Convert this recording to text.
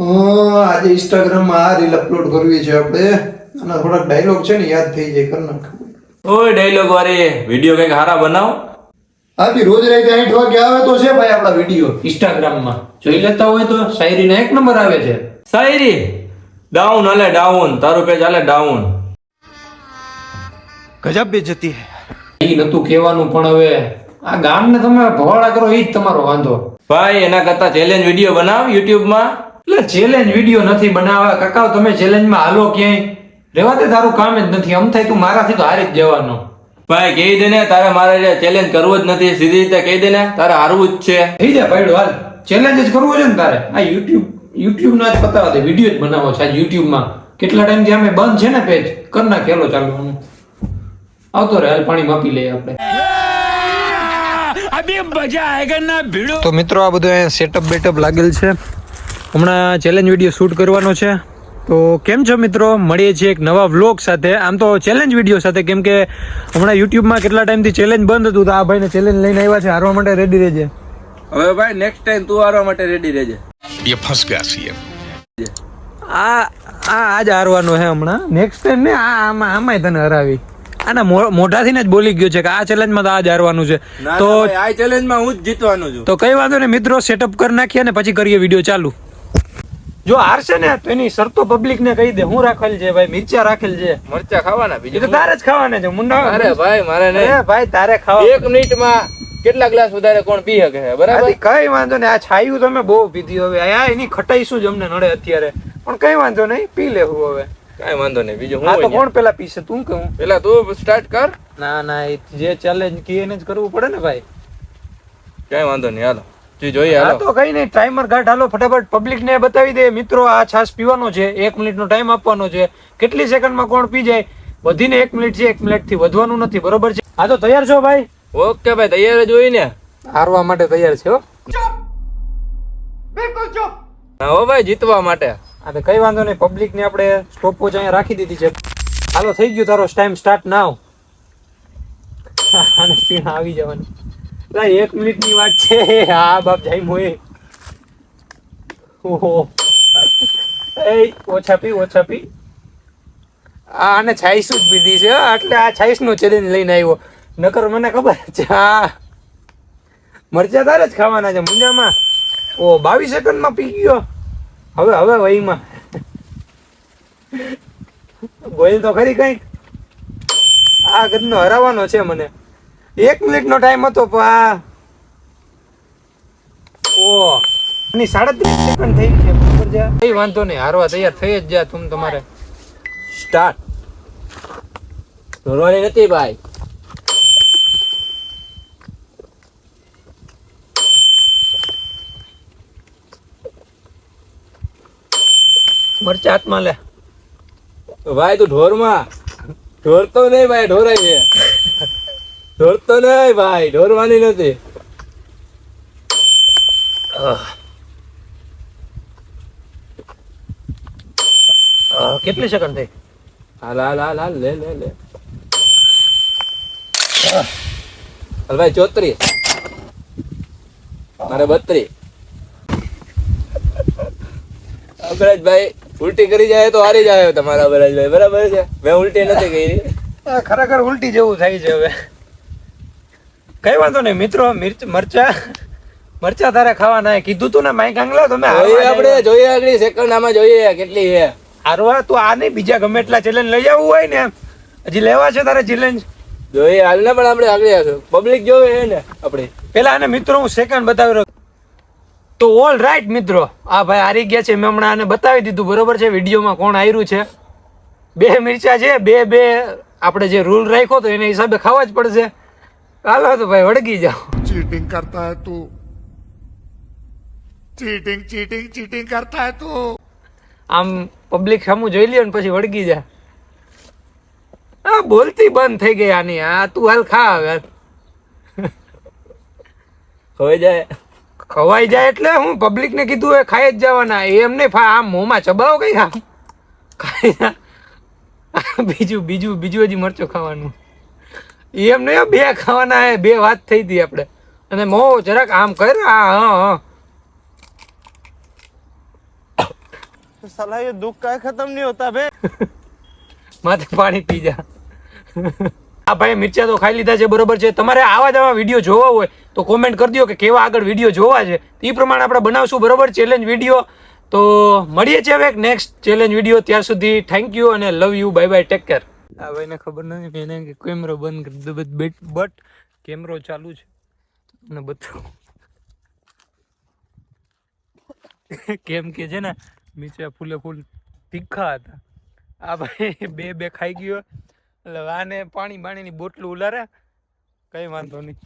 આજે ઇન્સ્ટાગ્રામમાં આ રીલ અપલોડ કરવી છે આપણે અને થોડાક ડાયલોગ છે ને યાદ થઈ જાય કરી નાખ. ઓય ડાયલોગ વાળી વિડિયો કઈક હારા બનાવ. આથી રોજ રાતે 8 વાગે આવે તો છે ભાઈ આપણા વિડિયો ઇન્સ્ટાગ્રામમાં જોઈ લેતા હોય તો શાયરીના 1 નંબર આવે છે. શાયરી ડાઉન હાલે ડાઉન, તારું પેજ હાલે ડાઉન. ગજબ બેજતી હે. ઈ નતું કહેવાનું પણ હવે આ ગામને તમે ભવાડા કરો ઈ જ તમારો વાંધો. ભાઈ એના કરતા ચેલેન્જ વિડિયો બનાવ YouTube માં. એટલે ચેલેન્જ વિડિયો નથી બનાવવા કાકા, તમે ચેલેન્જમાં હાલો ક્યાંય રેવા દે, તારું કામ જ નથી. આમ થાય તું મારાથી તો હારી જ જવાનો. ભાઈ કહી દે ને તારે મારે ચેલેન્જ કરવો જ નથી, સીધી રીતે કહી દે ને તારે હારવું જ છે. થઈ જાય ભાઈડો, હાલ ચેલેન્જ જ કરવો છે ને તારે. આ YouTube નો જ બતાવવા દે, વિડિયો જ બનાવો છે આજ YouTube માં. કેટલા ટાઈમ થી અમે બંધ છે ને પેજ, કર નાખેલો ચાલુ. આવતો રે, હાલ પાણી માપી લઈએ આપણે. તો મિત્રો આ બધું સેટઅપ બેટઅપ લાગેલ છે. હમણાં ચેલેન્જ વિડીયો શૂટ કરવાનો છે. તો કેમ છો મિત્રો, મળીએ છીએ એક નવા વ્લોગ સાથે, આમ તો ચેલેન્જ વિડીયો સાથે. કેમ કે હમણાં યુટ્યુબમાં કેટલા ટાઈમથી ચેલેન્જ બંધ હતું, તો આ ભાઈને ચેલેન્જ લઈને આવ્યા છે. હારવા માટે રેડી રહેજે. હવે ભાઈ નેક્સ્ટ ટાઈમ તું હારવા માટે રેડી રહેજે. ये फंस गया सीएम. આજ હારવાનો છે હમણાં. નેક્સ્ટ ટાઈમ ને આમાંય તને હરાવી. આના મોઢાથી જ બોલી ગયો છે કે આ ચેલેન્જમાં તો આજ હારવાનું છે. તો આ ચેલેન્જમાં હું જ જીતવાનું છું. તો કઈ વાંધો નહીં મિત્રો, સેટઅપ કરી નાખીએ ને પછી કરીએ વિડીયો ચાલુ. જો હારશે ને તો એની શરતો પબ્લિક ને કહી દે. હું રાખેલ છે ભાઈ, મિર્ચા રાખેલ છે. મરચા ખાવાના, એ તો તારે જ ખાવાના છે મુંડા. અરે ભાઈ મારે નહીં. અરે ભાઈ તારે ખાવા. 1 મિનિટમાં કેટલા ગ્લાસ વધારે કોણ પી શકે છે, બરાબર? કઈ વાંધો નહીં. આ છાયું તમે બહુ પીધી હવે. આ એની ખટાઈ શું જ અમને નડે અત્યારે, પણ કઈ વાંધો નહીં, પી લેવું હવે. કઈ વાંધો નહીં. બીજું આ તો હું કોણ પેલા પીશે, તું કહું? પેલા તું સ્ટાર્ટ કર. ના ના, એ જે ચેલેન્જ કી એને જ કરવું પડે ને ભાઈ. કઈ વાંધો નહીં, હાલો જોઈએ. આ હાલો તો કઈ નહીં, ટાઈમર ઘાટ. હાલો ફટાફટ પબ્લિક ને બતાવી દે. મિત્રો આ છાશ પીવાનો છે, 1 મિનિટનો ટાઈમ આપવાનો છે. કેટલી સેકન્ડમાં કોણ પી જાય, વધીને 1 મિનિટ છે, 1 મિનિટ થી વધવાનું નથી, બરોબર છે? હા તો તૈયાર છો ભાઈ? ઓકે ભાઈ, તૈયાર જ હોય ને. હારવા માટે તૈયાર છે હો. હા હો ભાઈ, જીતવા માટે. હા તો કઈ વાંધો નહીં, પબ્લિક ને આપણે સ્ટોપ વોચ અહીંયા રાખી દીધી છે. હાલો થઈ ગયું તારો ટાઈમ સ્ટાર્ટ નાવ. આને પીણા આવી જવાની 1 મિનિટની વાત છે. હા બાપ જાય મોય. ઓહો એ ઓછા પી. આને છાઈસ જ પીધી છે એટલે આ છાઈસ નો ચેલેન્જ લઈને આવ્યો. નકર મને ખબર છે આ મરચા તારે જ ખાવાના છે મુંજામાં. ઓ 22 સેકન્ડમાં પી ગયો. હવે વહીમાં બોલ તો ખરી કઈક. આ ગદનો હરાવવાનો છે મને. 1 મિનિટનો ટાઈમ હતો પણ ઓ ની 37 સેકન્ડ થઈ છે. બરાબર છે, કઈ વાંધો નહીં, હારવા તૈયાર થઈ જ જા તું. તમારે સ્ટાર્ટ. ધોરવાની નથી ભાઈ. મરચા હાથમાં લે. ભાઈ તું ઢોરમાં ઢોરતો નહીં ભાઈ, ઢોરાય છે. ઢોરતો નહીં ભાઈ, ઢોરવાની નથી. કેટલી સેકન્ડ થઈ? હાલ લે હાલ ભાઈ 34, મારે 32. અબરાજભાઈ ઉલટી કરી જાય તો હારી જાય તમારા અબરાજભાઈ, બરાબર છે? મેં ઉલટી નથી કરી. ખરેખર ઉલટી જેવું થાય છે હવે. કઈ વાંધો નહીં મિત્રો, મરચા તારે ખાવાના. કીધું તું ને માઈક આંગલા તમે જોઈએ આગળ સેકન્ડ આમાં જોઈએ કેટલી છે. હારવા તું આ નહીં, બીજા ગમે એટલા ચેલેન્જ લઈ જવું હોય ને, હજી લેવા છે તારે ચેલેન્જ. જોઈએ હાલ ને, પણ આપણે આગળ આવશું. પબ્લિક જોવે છે ને આપણે. પેલા આને મિત્રો હું સેકન્ડ બતાવી રહ્યો. તો ઓલ રાઈટ મિત્રો, આ ભાઈ હારી ગયા છે. મેં હમણાં આને બતાવી દીધું, બરોબર છે? વિડીયોમાં કોણ હાર્યું છે. 2 મિર્ચા છે, 2 આપણે જે રૂલ રાખ્યો તો એના હિસાબે ખાવા જ પડશે. હાલો તો ભાઈ વળગી જાઓ. चीटिंग करता है तू. चीटिंग करता है तू. આમ પબ્લિક સામું જોઈ લ્યો ને પછી વળગી જા. આ બોલતી બંધ થઈ ગઈ આની. આ તું હાલ ખા હવે. ખવાઈ જાય. ખવાઈ જાય એટલે હું પબ્લિક ને કીધું એ ખાઈ જ જવાના. એમ નહીં આમ મોંમાં ચબાવો કઈ આમ ખાઈ. બીજું હજી મરચો ખાવાનું. એમ નહીં, 2 ખાવાના હે. 2 વાત થઈ હતી આપણે. અને મો જરાક આમ કર. હા साला ये दुख का खत्म नहीं होता बे માથે પાણી પી જા આ ભાઈ મિર્ચા તો ખાઈ લીધા છે બરોબર છે તમારે આવા જ આવા વિડીયો જોવા હોય તો કોમેન્ટ કરી દો કે કેવા આગળ વિડીયો જોવા છે એ પ્રમાણે આપણે બનાવશું બરોબર ચેલેન્જ વિડીયો તો મળીએ છીએ હવે નેક્સ્ટ ચેલેન્જ વિડીયો ત્યાં સુધી થેન્ક યુ અને love you bye bye take care આ ભાઈને ખબર નથી કે એને કેમેરો બંધ કરી દીધો બટ કેમેરો ચાલુ છે અને બતાવું કેમ કે છે ને મિર્ચા ફૂલે ફૂલ તીખા હતા આ ભાઈ બે ખાઈ ગયો એટલે આને પાણી બાણીની બોટલું ઉલારે કઈ વાંધો નહીં